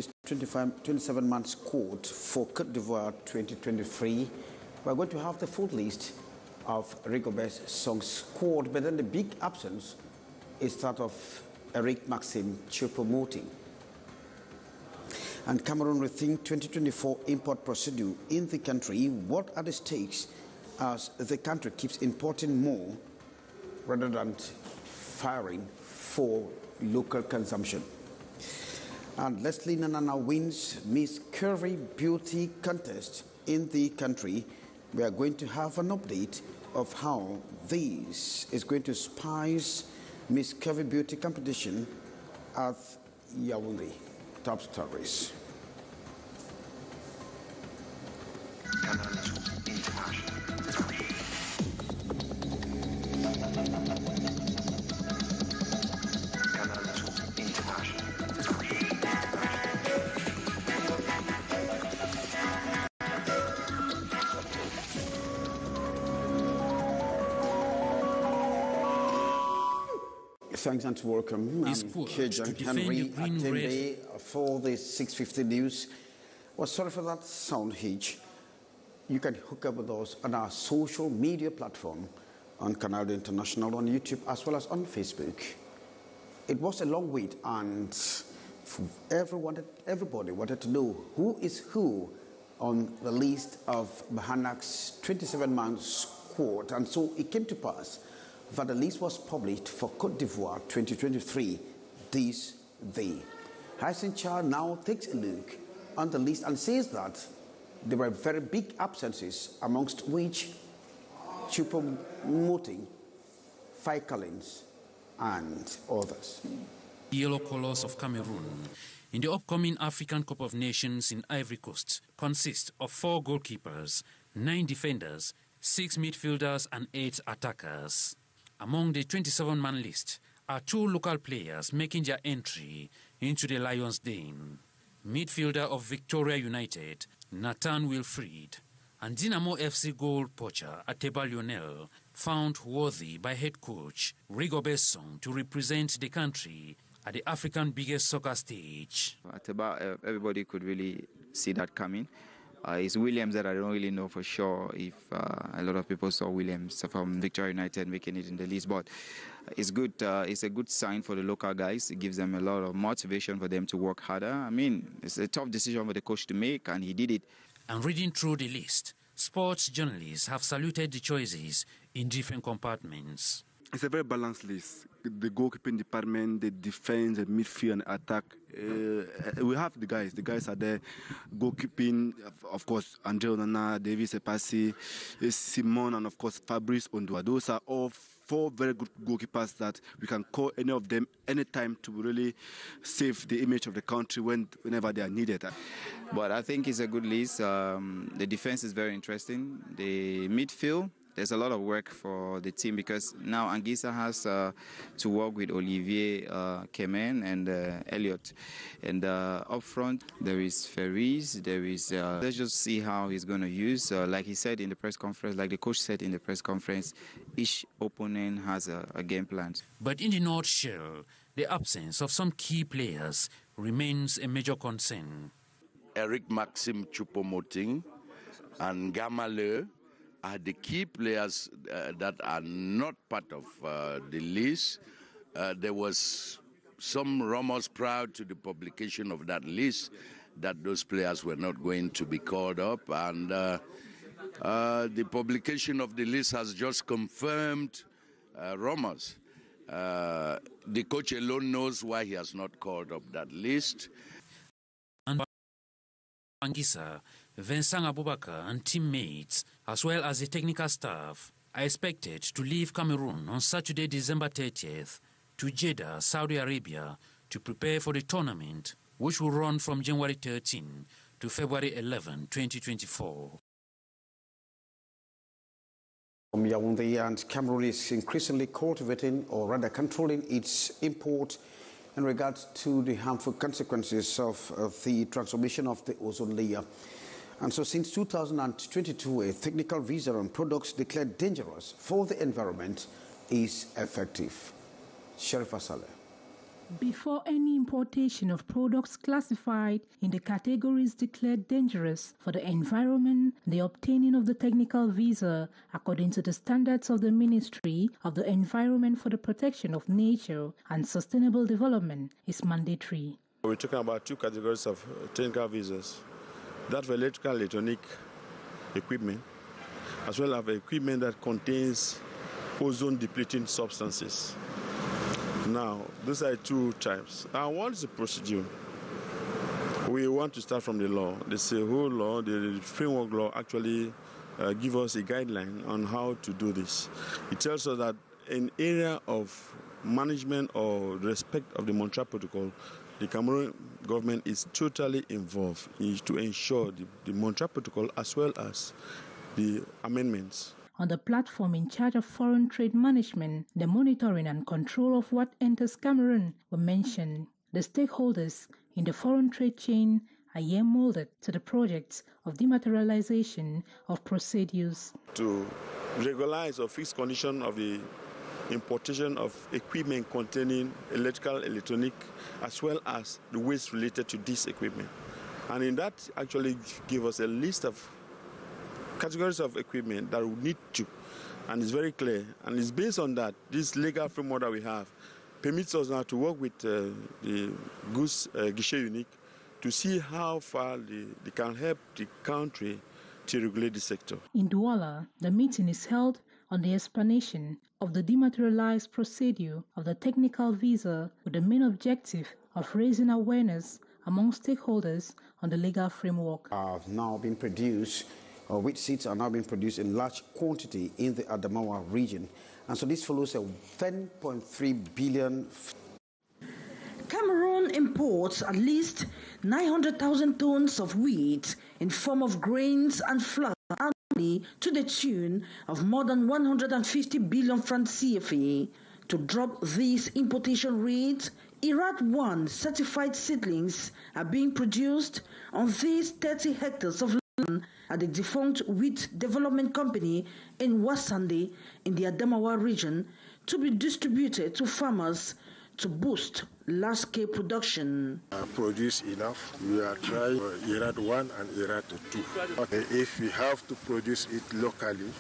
27-man squad for Côte d'Ivoire 2023. We're going to have the full list of Rigobet's song squad, but then the big absence is that of Eric Maxime Choupo-Moting. And Cameroon rethink 2024 import procedure in the country. What are the stakes as the country keeps importing more rather than firing for local consumption? And Leslie Nanana wins Miss Curvy Beauty Contest in the country. We are going to have an update of how this is going to spice Miss Curvy Beauty competition at Yaoundé. Top stories. Thanks and welcome. I'm Kejan Henry Atembe for the 650 News. Well, sorry for that sound hitch. You can hook up with us on our social media platform on Canal International on YouTube as well as on Facebook. It was a long wait, and everybody wanted to know who is who on the list of Bahanak's 27-man squad, and so it came to pass that the list was published for Côte d'Ivoire 2023 this day. Hassan Char now takes a look on the list and says that there were very big absences, amongst which Choupo-Moting, Faye Collins, and others. Yellow colors of Cameroon in the upcoming African Cup of Nations in Ivory Coast consist of 4 goalkeepers, 9 defenders, 6 midfielders, and 8 attackers. Among the 27-man list are 2 local players making their entry into the Lions' Den. Midfielder of Victoria United, Nathan Wilfried, and Dynamo FC goal poacher Ateba Lionel, found worthy by head coach Rigobert Song to represent the country at the African biggest soccer stage. Ateba, everybody could really see that coming. It's Williams that I don't really know for sure if a lot of people saw Williams from Victoria United making it in the list, but it's good. It's a good sign for the local guys. It gives them a lot of motivation for them to work harder. I mean, it's a tough decision for the coach to make, and he did it. And reading through the list, sports journalists have saluted the choices in different compartments. It's a very balanced list. The goalkeeping department, the defense, the midfield, and attack. We have the guys. The guys are there. Goalkeeping, of course, Andre Onana, Davis Epasi, Simon, and of course Fabrice Ondua. Those are all 4 very good goalkeepers that we can call any of them anytime to really save the image of the country whenever they are needed. But I think it's a good list. The defense is very interesting. The midfield, there's a lot of work for the team because now Anguissa has to work with Olivier Kemen and Elliot. And up front, there is Ferris, there is... let's just see how he's going to use. Like he said in the press conference, like the coach said in the press conference, each opponent has a game plan. But in the nutshell, the absence of some key players remains a major concern. Eric Maxime Choupo-Moting and Gamale are the key players that are not part of the list. There was some rumors prior to the publication of that list that those players were not going to be called up, and the publication of the list has just confirmed rumors. The coach alone knows why he has not called up that list. Anguissa, Vincent Aboubakar and teammates, as well as the technical staff, are expected to leave Cameroon on Saturday, December 30th, to Jeddah, Saudi Arabia, to prepare for the tournament, which will run from January 13 to February 11, 2024. Yaoundé, and Cameroon is increasingly cultivating, or rather controlling, its import in regards to the harmful consequences of the transformation of the ozone layer. And so since 2022, a technical visa on products declared dangerous for the environment is effective. Sherifa Saleh. Before any importation of products classified in the categories declared dangerous for the environment, the obtaining of the technical visa according to the standards of the Ministry of the Environment for the Protection of Nature and Sustainable Development is mandatory. We're talking about two categories of technical visas. That for electrical electronic equipment, as well as equipment that contains ozone depleting substances. Now, those are two types. And what is the procedure? We want to start from the law. There's a whole law, the framework law actually give us a guideline on how to do this. It tells us that in area of management or respect of the Montreal Protocol, the Cameroon government is totally involved to ensure the Montreal Protocol as well as the amendments. On the platform in charge of foreign trade management, the monitoring and control of what enters Cameroon were mentioned. The stakeholders in the foreign trade chain are here molded to the projects of dematerialization of procedures. To regularize or fix condition of the importation of equipment containing electrical, electronic, as well as the waste related to this equipment. And in that actually give us a list of categories of equipment that we need to, and it's very clear. And it's based on that, this legal framework that we have permits us now to work with the goods guichet unique to see how far they can help the country to regulate the sector. In Douala, the meeting is held on the explanation of the dematerialized procedure of the technical visa with the main objective of raising awareness among stakeholders on the legal framework. Have now been produced, wheat seeds are now being produced in large quantity in the Adamawa region. And so this follows a 10.3 billion. Cameroon imports at least 900,000 tons of wheat in form of grains and flour annually to the tune of more than 150 billion francs CFA. To drop these importation rates, IRAT 1 certified seedlings are being produced on these 30 hectares of land at the defunct Wheat Development Company in Wasande in the Adamawa region to be distributed to farmers to boost large-scale production. Produce enough. We are trying IRAT 1 and IRAT 2. If we have to produce it locally,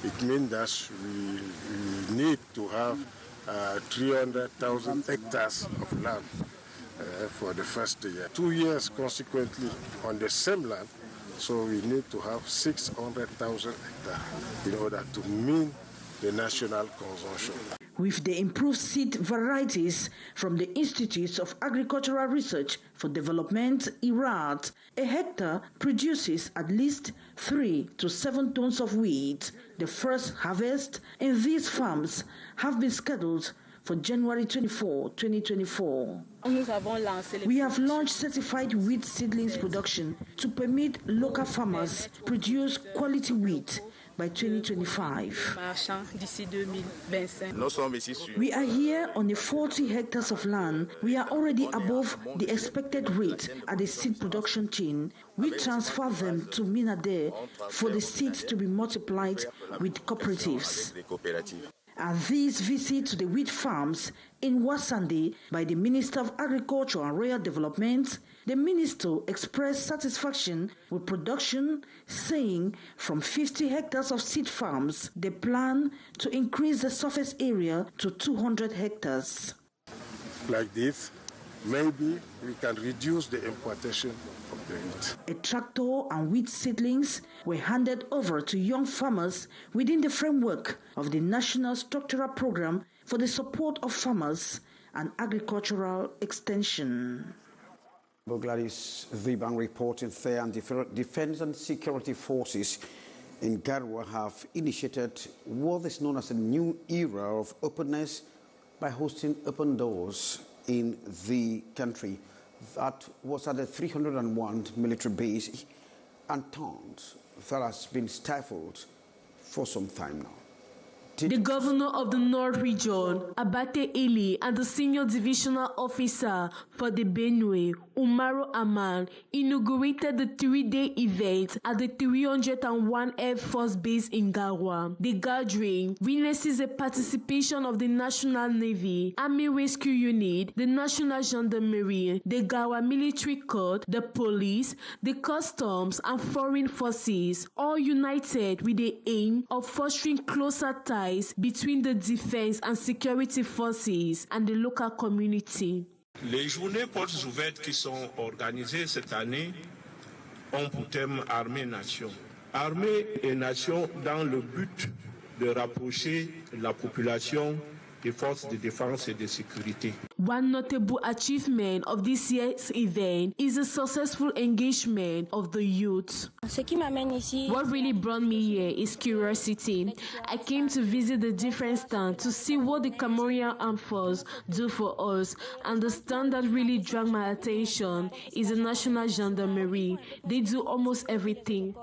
it means that we need to have 300,000 hectares of land for the first year. 2 years consequently on the same land, so we need to have 600,000 hectares in order to meet the national consumption. With the improved seed varieties from the Institute of Agricultural Research for Development, IRAT, a hectare produces at least 3 to 7 tons of wheat. The first harvest in these farms have been scheduled for January 24, 2024. We have launched certified wheat seedlings production to permit local farmers produce quality wheat by 2025. We are here on the 40 hectares of land. We are already above the expected rate at the seed production chain. We transfer them to Minade for the seeds to be multiplied with cooperatives. At this visit to the wheat farms in Wasande by the Minister of Agriculture and Rural Development, the minister expressed satisfaction with production, saying from 50 hectares of seed farms, they plan to increase the surface area to 200 hectares. Like this, maybe we can reduce the importation of the wheat. A tractor and wheat seedlings were handed over to young farmers within the framework of the National Structural Program for the Support of Farmers and Agricultural Extension. Gladys Viban reporting there, and Defense and Security Forces in Garwa have initiated what is known as a new era of openness by hosting open doors in the country. That was at the 301 military base and towns that has been stifled for some time now. The governor of the North Region, Abate Eli, and the senior divisional officer for the Benue, Umaru Aman inaugurated the 3-day event at the 301 Air Force Base in Gawa. The gathering witnesses the participation of the National Navy, Army Rescue Unit, the National Gendarmerie, the Gawa Military Court, the police, the customs, and foreign forces, all united with the aim of fostering closer ties between the defense and security forces and the local community. Les journées portes ouvertes qui sont organisées cette année ont pour thème Armée-Nation. Armée et Nation dans le but de rapprocher la population des forces de défense et de sécurité. One notable achievement of this year's event is the successful engagement of the youth. What really brought me here is curiosity. I came to visit the different stands to see what the Cameroonian Armed Forces do for us, and the stand that really drew my attention is the National Gendarmerie. They do almost everything.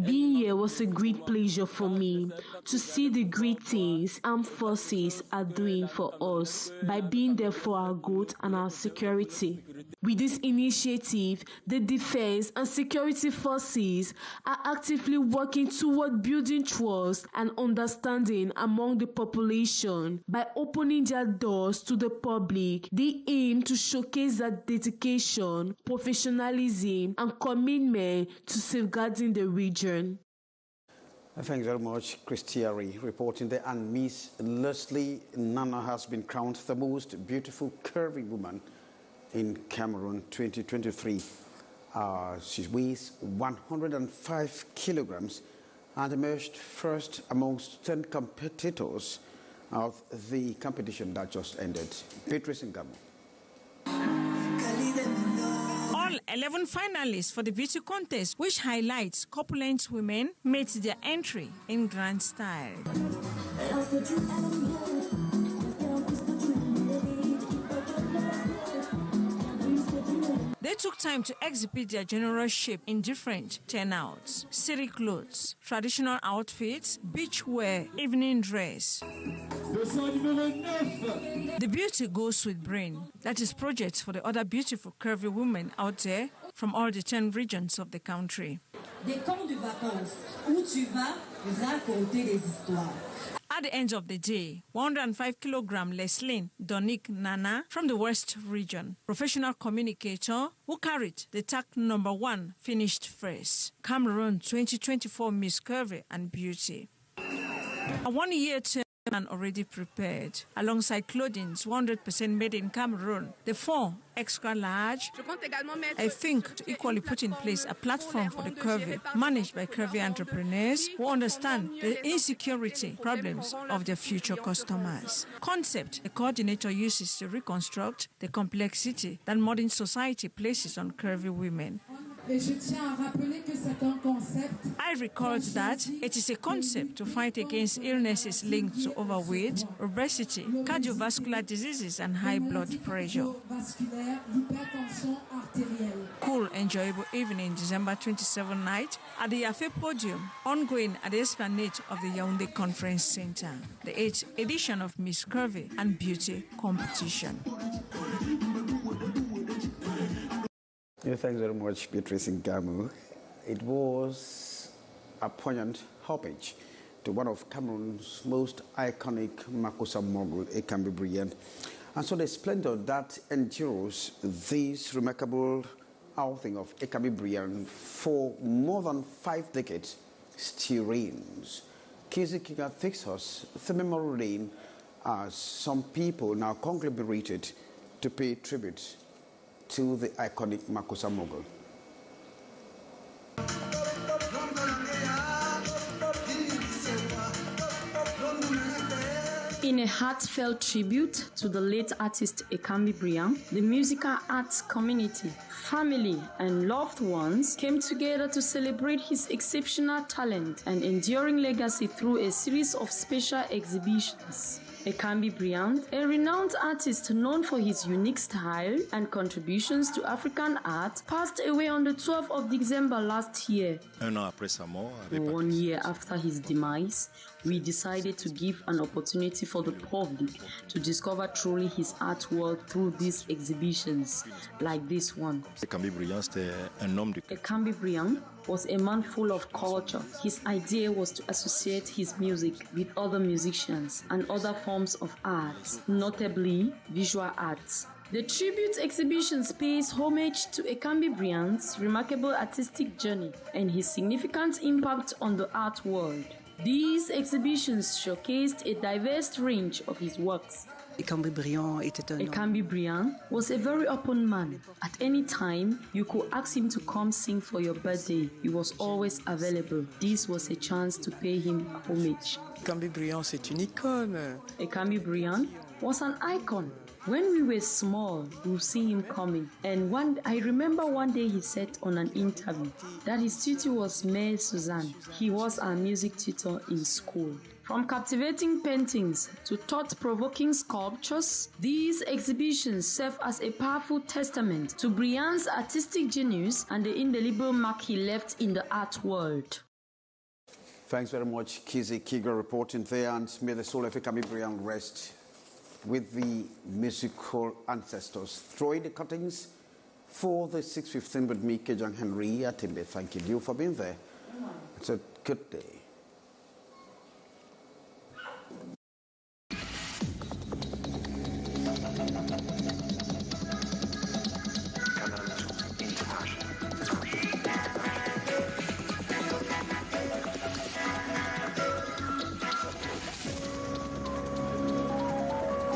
Being here was a great pleasure for me to see the great things armed forces are doing for us by being there for our good and our security. With this initiative, the defense and security forces are actively working toward building trust and understanding among the population. By opening their doors to the public, they aim to showcase their dedication, professionalism, and commitment to safeguarding the region. Thanks very much, Christiari, reporting there. And Miss Leslie Nana has been crowned the most beautiful curvy woman in Cameroon 2023. She weighs 105 kilograms and emerged first amongst 10 competitors of the competition that just ended. Beatrice Ngamo. All 11 finalists for the beauty contest, which highlights corpulent women, made their entry in grand style. They took time to exhibit their generous shape in different turnouts: city clothes, traditional outfits, beach wear, evening dress. The beauty goes with brain. That is projects for the other beautiful curvy women out there from all the 10 regions of the country. Des camps de vacances où tu vas raconter des histoires. At the end of the day, 105-kilogram Leslie Donik Nana from the West region, professional communicator who carried the tag #1, finished first. Cameroon 2024 Miss Curvy and Beauty. A one-year term and already prepared. Alongside clothing 100% made in Cameroon, the 4 extra large, I think, to equally put in place a platform for the curvy, managed by curvy entrepreneurs who understand the insecurity problems of their future customers. Concept the coordinator uses to reconstruct the complexity that modern society places on curvy women. I recall that it is a concept to fight against illnesses linked to overweight, obesity, cardiovascular diseases, and high blood pressure. Cool, enjoyable evening, December 27 night at the Yafe Podium, ongoing at the Esplanade of the Yaoundé Conference Center, the 8th edition of Miss Curvy and Beauty competition. Thanks very much, Beatrice Ngamo. It was a poignant homage to one of Cameroon's most iconic Makossa mogul, a Cambrian. And so the splendor that endures this remarkable outing of a Cambrian for more than 5 decades still reigns. Kizzy Kinga takes us the memorial lane as some people now conglomerated to pay tribute to the iconic Makossa mogul. In a heartfelt tribute to the late artist Ekambi Brian, the musical arts community, family, and loved ones came together to celebrate his exceptional talent and enduring legacy through a series of special exhibitions. Ekambi Briand, a renowned artist known for his unique style and contributions to African art, passed away on the 12th of December last year. 1 year after his demise, we decided to give an opportunity for the public to discover truly his art world through these exhibitions, like this one. Ekambi Briand was a man full of culture. His idea was to associate his music with other musicians and other forms of art, notably visual arts. The tribute exhibitions pays homage to Ekambi Briand's remarkable artistic journey and his significant impact on the art world. These exhibitions showcased a diverse range of his works. Ekambi Briand was a very open man. At any time, you could ask him to come sing for your birthday. He was always available. This was a chance to pay him homage. Ekambi Briand was an icon. When we were small, we would see him coming. And I remember one day he said on an interview that his tutor was Mère Suzanne. He was our music tutor in school. From captivating paintings to thought-provoking sculptures, these exhibitions serve as a powerful testament to Briand's artistic genius and the indelible mark he left in the art world. Thanks very much, Kizzy Kigo, reporting there, and may the soul of Ekambi Briand rest with the musical ancestors. Throwing the cuttings for the 6:15 with me, Kejang Henry Atimbe. Thank you for being there. It's a good day.